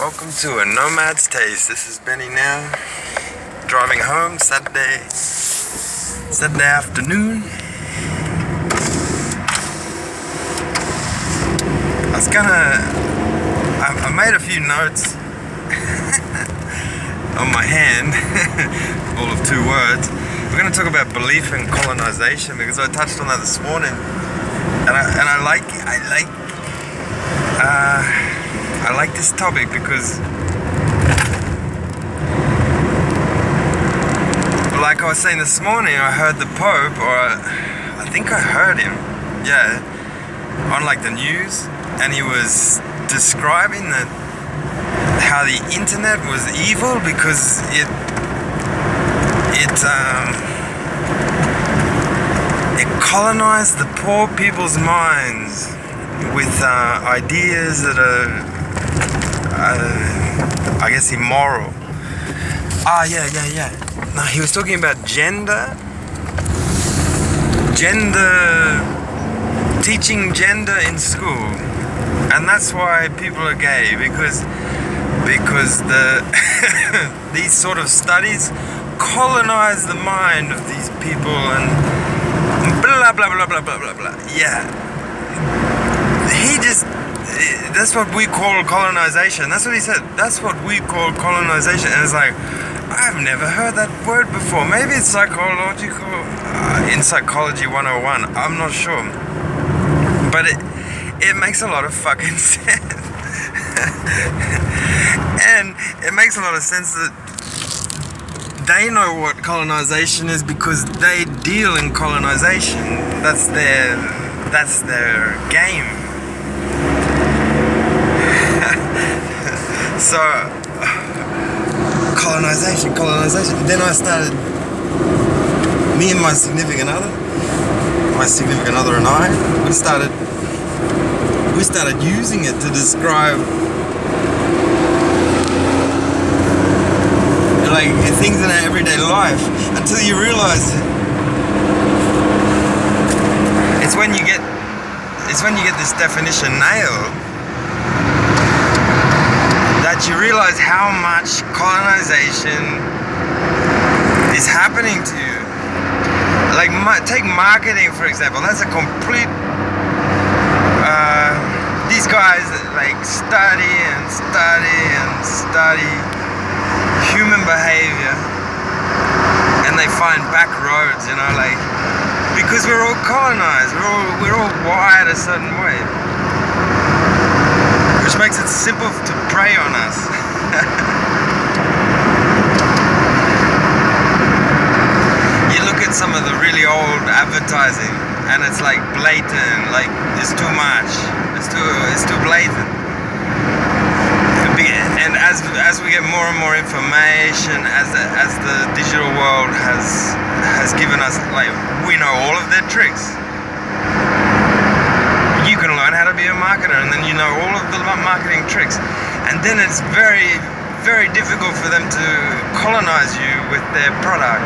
Welcome to a Nomad's Taste. This is Benny now, driving home Saturday afternoon. I made a few notes on my hand, all of 2 words. We're going to talk about belief in colonization because I touched on that this morning, and I like this topic because, like I was saying this morning, I heard the Pope, or I think I heard him, on like the news, and he was describing how the internet was evil because it colonized the poor people's minds with ideas that are I guess immoral. No, he was talking about teaching gender in school, and that's why people are gay, because these sort of studies colonize the mind of these people and blah blah blah blah blah blah blah. That's what we call colonization. That's what he said. That's what we call colonization. And it's like, I've never heard that word before. Maybe it's psychological, in Psychology 101. I'm not sure. But it makes a lot of fucking sense. And it makes a lot of sense that they know what colonization is because they deal in colonization. That's their game. So, colonization. Then I started, me and my significant other and I, we started using it to describe like things in our everyday life, until you realize it's when you get this definition nailed that you realize how much colonization is happening to you. Like, take marketing for example. That's a complete. These guys like study human behavior, and they find back roads, like, because we're all colonized. We're all wired a certain way, which makes it simple to prey on us. You look at some of the really old advertising, and it's like blatant, like it's too much, it's too blatant. And as we get more and more information, as the digital world has given us, like, we know all of their tricks. You can learn how to be a marketer, and then you know all of the marketing tricks, and then it's very, very difficult for them to colonize you with their product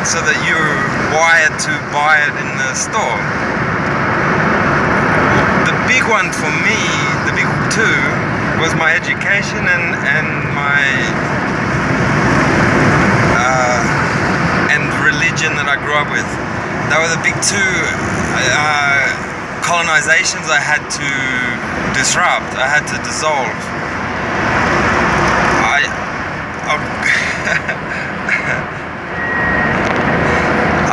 so that you're wired to buy it in the store. The big one for me, the big two, was my education and my and religion that I grew up with. That were the big two colonizations I had to disrupt, I had to dissolve.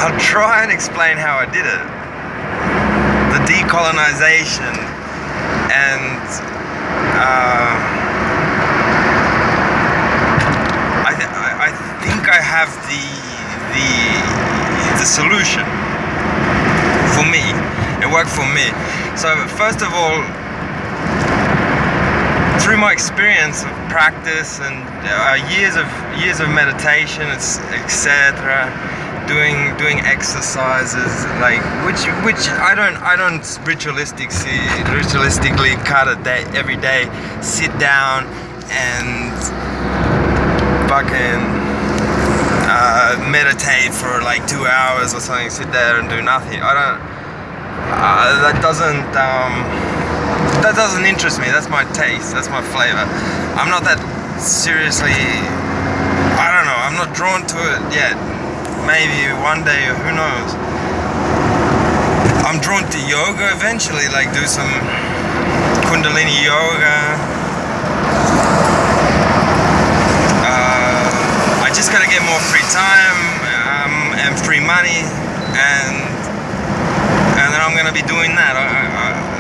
I'll try and explain how I did it. The decolonization, and I think I have the solution for me. It worked for me. So first of all, through my experience of practice and years of meditation, etc., doing exercises, like which I don't ritualistically cut a day every day, sit down and fucking meditate for like 2 hours or something, sit there and do nothing. That doesn't that doesn't interest me. That's my taste. That's my flavor. I'm not that seriously. I don't know. I'm not drawn to it yet. Maybe one day, who knows. I'm drawn to yoga eventually, like do some Kundalini yoga. I just gotta get more free time and free money, and then I'm gonna be doing that.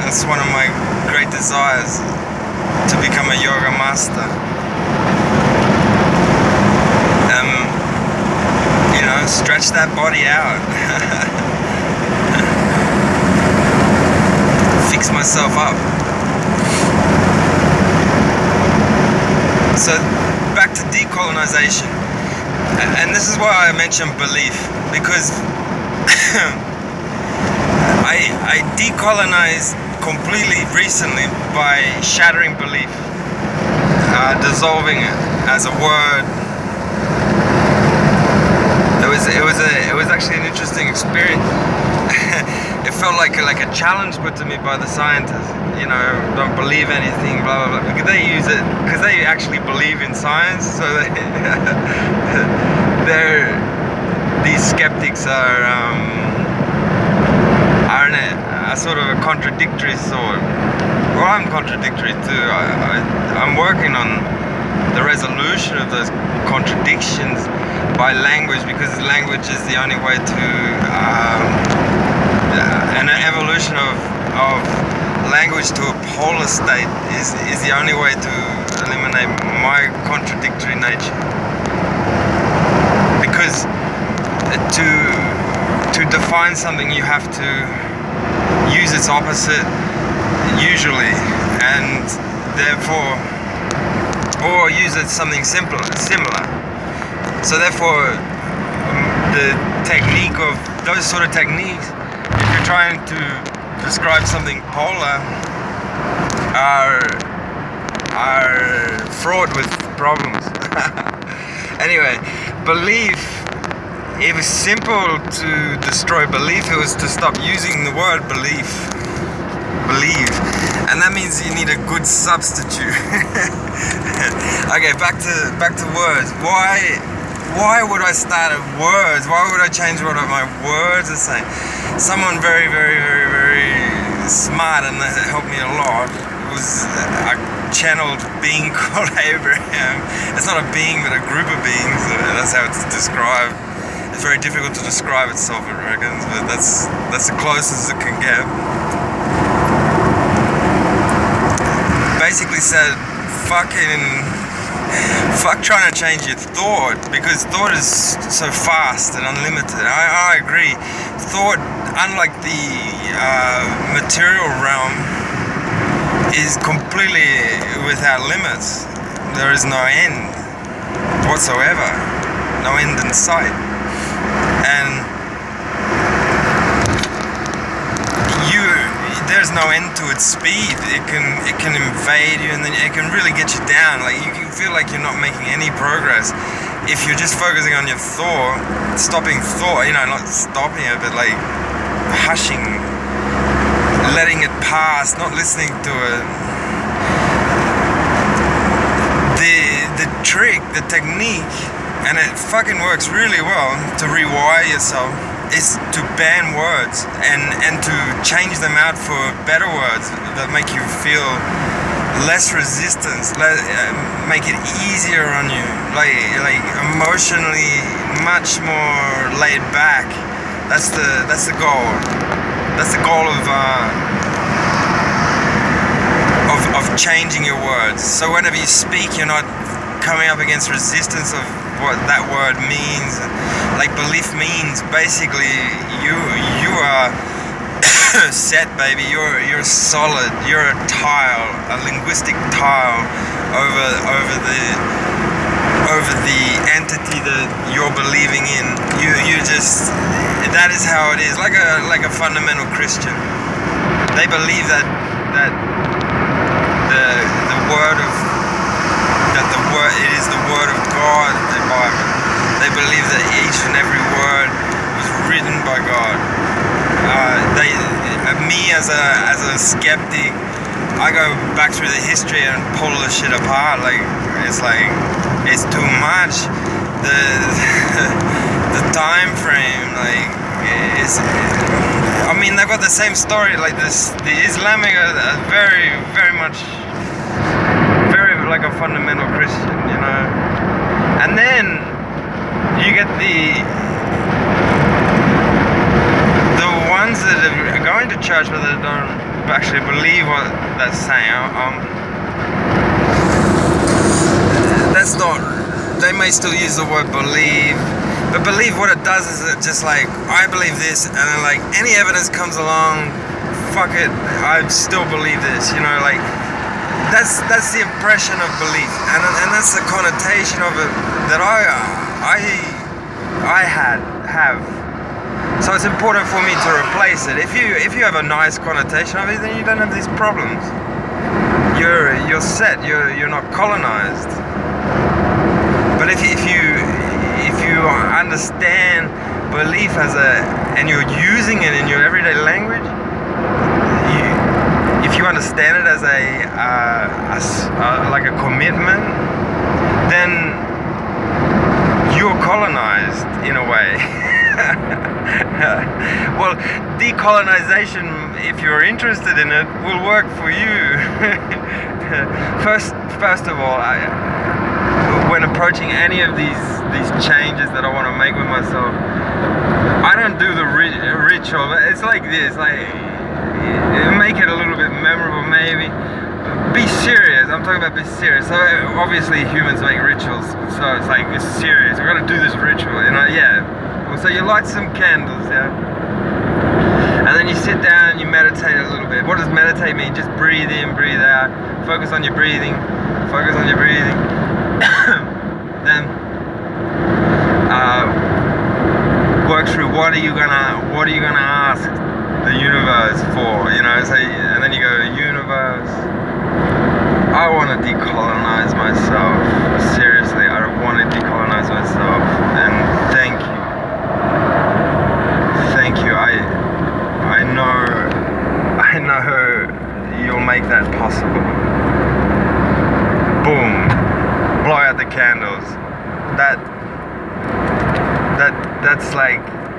That's one of my great desires, to become a yoga master. You know, stretch that body out. Fix myself up. So back to decolonization, and this is why I mentioned belief, because I decolonized completely recently by shattering belief, dissolving it as a word. It was actually an interesting experience. It felt like a challenge put to me by the scientists. You know, don't believe anything, blah blah blah. Because they use it, because they actually believe in science. So these skeptics are a sort of a contradictory sort. Well, I'm contradictory too. I'm working on the resolution of those contradictions by language, because language is the only way to an evolution of language to a polar state is the only way to eliminate my contradictory nature. Because to define something, you have to use its opposite usually, and therefore, or use it something similar. So therefore, the technique of those sort of techniques, if you're trying to describe something polar, are fraught with problems. Anyway, belief. It was simple to destroy belief. It was to stop using the word believe, and that means you need a good substitute. Okay, back to words. Why would I start at words? Why would I change what my words are saying? Someone very, very, very, very smart, and that helped me a lot, was a channeled being called Abraham. It's not a being, but a group of beings. That's how it's described. It's very difficult to describe itself, it reckons, but that's the closest it can get. Basically said, fuck trying to change your thought, because thought is so fast and unlimited. I agree. Thought, unlike the material realm, is completely without limits. There is no end whatsoever, no end in sight. And there's no end to its speed. It can invade you, and then it can really get you down. Like, you can feel like you're not making any progress if you're just focusing on your thought, stopping thought. You know, not stopping it, but like hushing, letting it pass, not listening to it. The trick, the technique, and it fucking works really well to rewire yourself, is to ban words and to change them out for better words that make you feel less resistance, make it easier on you, like emotionally much more laid back. That's the goal. That's the goal of changing your words. So whenever you speak, you're not coming up against resistance of what that word means. Like belief means basically you are set, baby. You're solid. You're a tile, a linguistic tile over the entity that you're believing in. You just, that is how it is. Like a fundamental Christian, they believe that it is the word of God, the Bible. They believe that each and every word was written by God. Me as a skeptic, I go back through the history and pull the shit apart. Like it's too much. The the time frame, like, is. I mean, they've got the same story. Like this, the Islamic are very, very much, very like a fundamental Christian, you know. And then you get the ones that are going to church but that don't actually believe what they're saying. That's not. They may still use the word believe, but believe, what it does is it just like, I believe this, and then like any evidence comes along, fuck it, I still believe this. You know, like that's the impression of belief, and that's the connotation of it that I have. So it's important for me to replace it. If you have a nice connotation of it, then you don't have these problems. You're set. You're not colonized. But if you understand belief and you're using it in your everyday language, if you understand it as like a commitment, then you're colonized in a way. Well, decolonization, if you're interested in it, will work for you. First of all, when approaching any of these changes that I want to make with myself, I don't do the ritual. It's like this, like, make it a little bit memorable maybe. Be serious. I'm talking about be serious. So obviously humans make rituals, so it's like, it's serious. We're gonna do this ritual, you know? Yeah. So you light some candles, yeah? And then you sit down and you meditate a little bit. What does meditate mean? Just breathe in, breathe out. Focus on your breathing. Focus on your breathing. Then work through what are you gonna ask the universe for, you know? So, and then you go, universe, I want to decolonize myself. Seriously, I want to decolonize myself, and thank you. Thank you. I know you'll make that possible. Boom. Blow out the candles.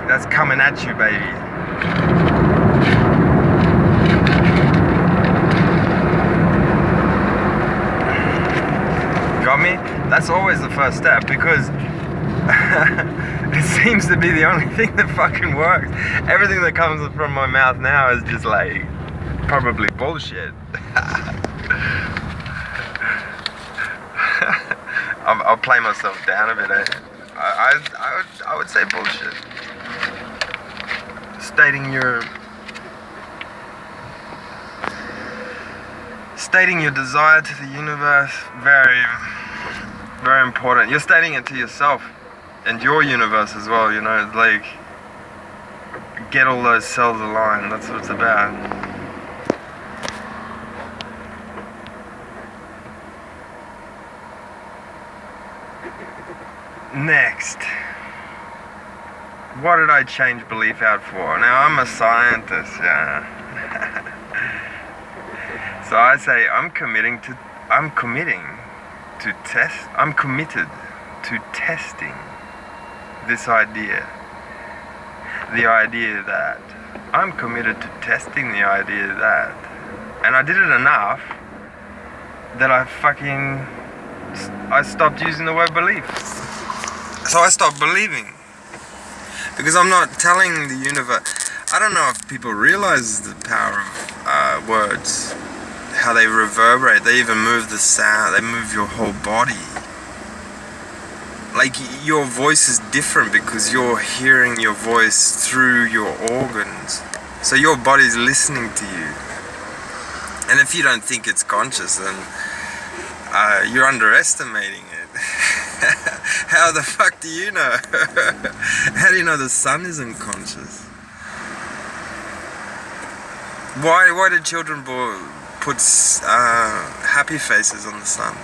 That's coming at you, baby. Got me? That's always the first step, because it seems to be the only thing that fucking works. Everything that comes from my mouth now is just like probably bullshit. I'll play myself down a bit. I would say bullshit. Stating your desire to the universe, very, very important. You're stating it to yourself and your universe as well, you know, like, get all those cells aligned. That's what it's about. Next, what did I change belief out for? Now, I'm a scientist, yeah. So I say I'm committed to testing this idea. The idea that I'm committed to testing the idea that, and I did it enough that I stopped using the word belief. So I stopped believing, because I'm not telling the universe. I don't know if people realize the power of words, how they reverberate. They even move the sound. They move your whole body. Like, your voice is different because you're hearing your voice through your organs. So your body's listening to you. And if you don't think it's conscious, then you're underestimating it. How the fuck do you know? How do you know the sun isn't conscious? Why do children put happy faces on the sun?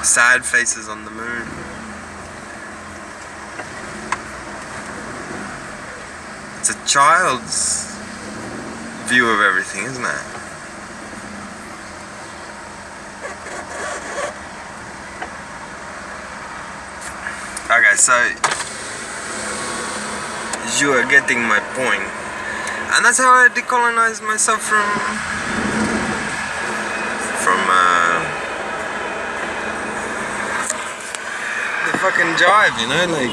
Sad faces on the moon? It's a child's view of everything, isn't it? Okay, so you are getting my point, and that's how I decolonize myself from the fucking jive, you know, like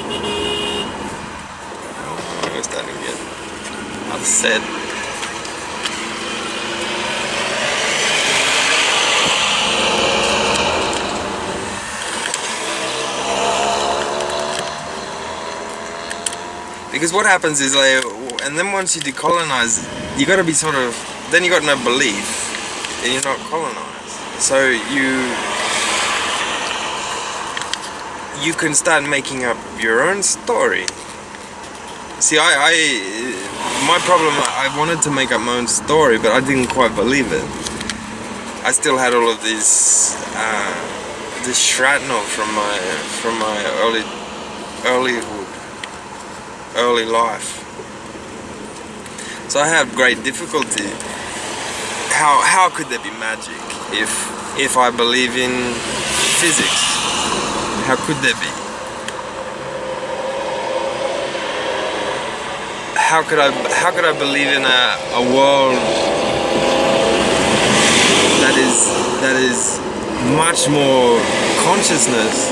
I'm starting to get upset. Because what happens is like, and then once you decolonize, you gotta be sort of, then you got no belief, and you're not colonized. So you can start making up your own story. See, my problem, I wanted to make up my own story, but I didn't quite believe it. I still had all of this shrapnel from my early life. So I have great difficulty. How could there be magic if I believe in physics? How could there be? How could I believe in a world that is much more consciousness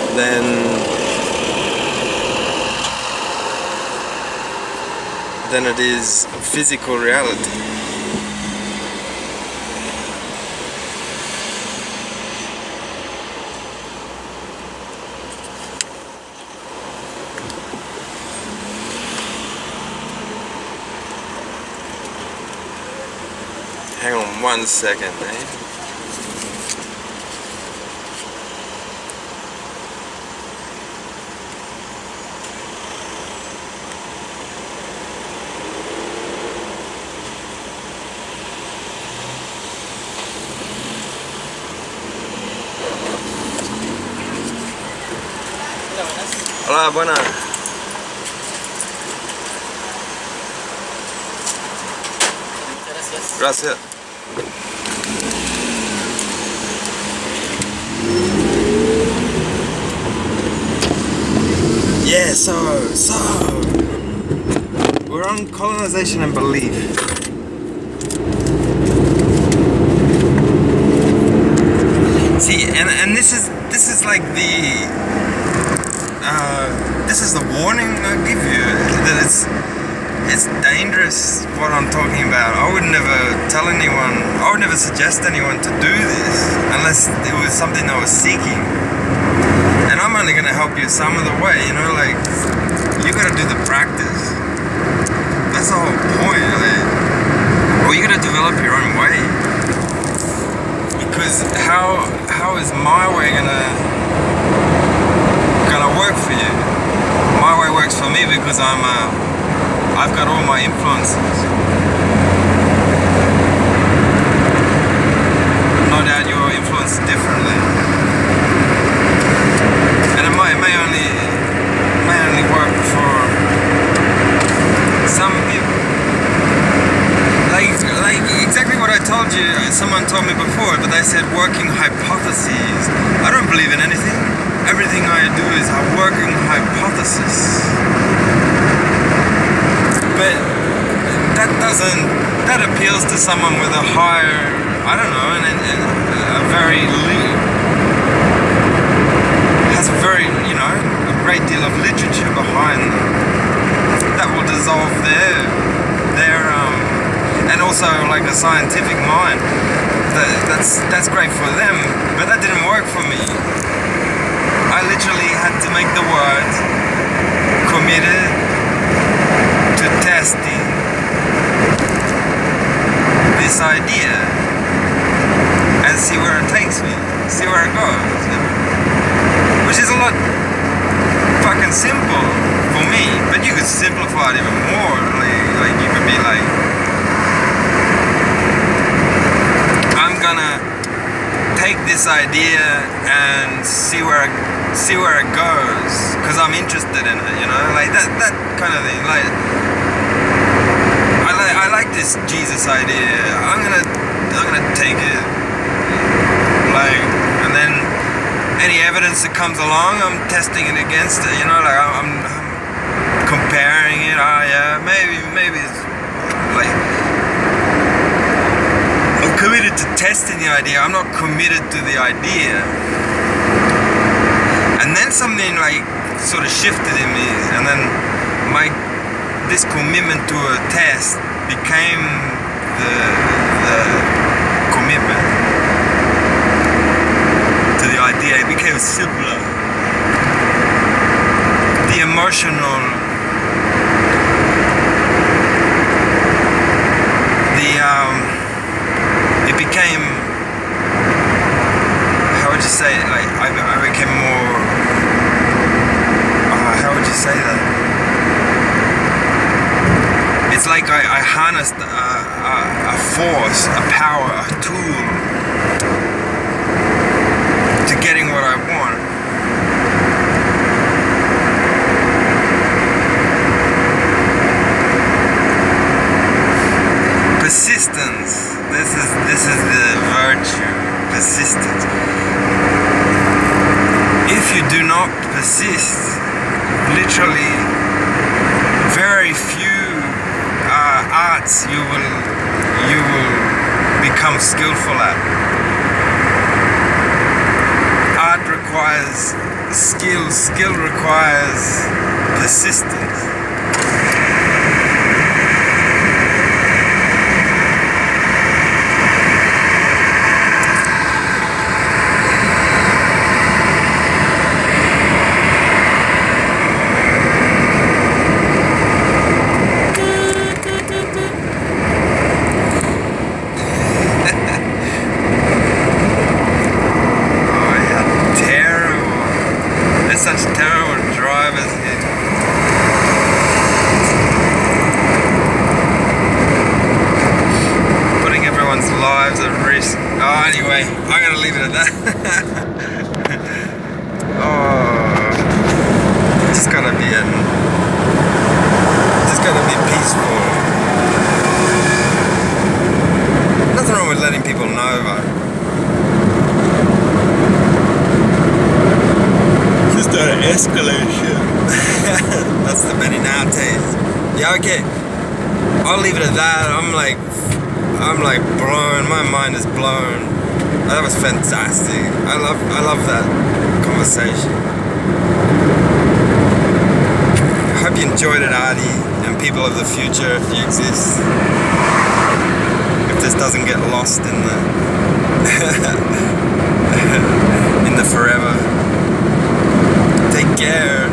than it is physical reality? Hang on 1 second, mate. Hola, buenas. Gracias. Yeah, so we're on colonization and belief. See, and this is like this is the warning I give you, that it's dangerous what I'm talking about. I would never tell anyone, I would never suggest anyone to do this unless it was something I was seeking. And I'm only going to help you some of the way, you know, like, you got to do the practice. That's the whole point, like, or you got to develop your own way. Because how is my way gonna work for you? My way works for me because I've got all my influences. No doubt you're influenced differently, and it may only work for some people. Like exactly what I told you. Someone told me before, but they said working hypotheses. I don't believe in anything. Everything I do is a working hypothesis. But that appeals to someone with a higher, I don't know, and has a very, you know, a great deal of literature behind them that will dissolve their and also like a scientific mind. That's great for them, but that didn't work for me. I literally had to make the words committed to testing this idea and see where it takes me, see where it goes, you know? Which is a lot fucking simple for me, but you could simplify it even more. Like you could be like, I'm gonna take this idea and see where it goes, because I'm interested in it, you know, like that kind of thing. Like I like this Jesus idea. I'm gonna take it, like, and then any evidence that comes along, I'm testing it against it. You know, like I'm comparing it. Oh yeah, maybe it's like I'm committed to testing the idea. I'm not committed to the idea. And then something like sort of shifted in me, and then this commitment to a test became the commitment to the idea. It became simpler. The emotional, it became, how would you say it? Like I became more. How would you say that? It's like I harnessed a force, a power, a tool to getting what I want. Persistence. This is the virtue. Persistence. If you do not persist, literally, very few arts you will become skillful at. Art requires skill. Skill requires persistence. Such terrible drivers here. Putting everyone's lives at risk. Oh, anyway, I'm gonna leave it at that. Oh, just gotta be peaceful. Nothing wrong with letting people know, though. Just an escalation. That's the Benny now taste. Yeah, okay. I'll leave it at that. I'm like blown. My mind is blown. That was fantastic. I love that conversation. I hope you enjoyed it, Artie, and people of the future, if you exist. If this doesn't get lost in the in the forever. Take care.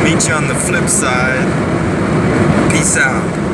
Meet you on the flip side. Peace out.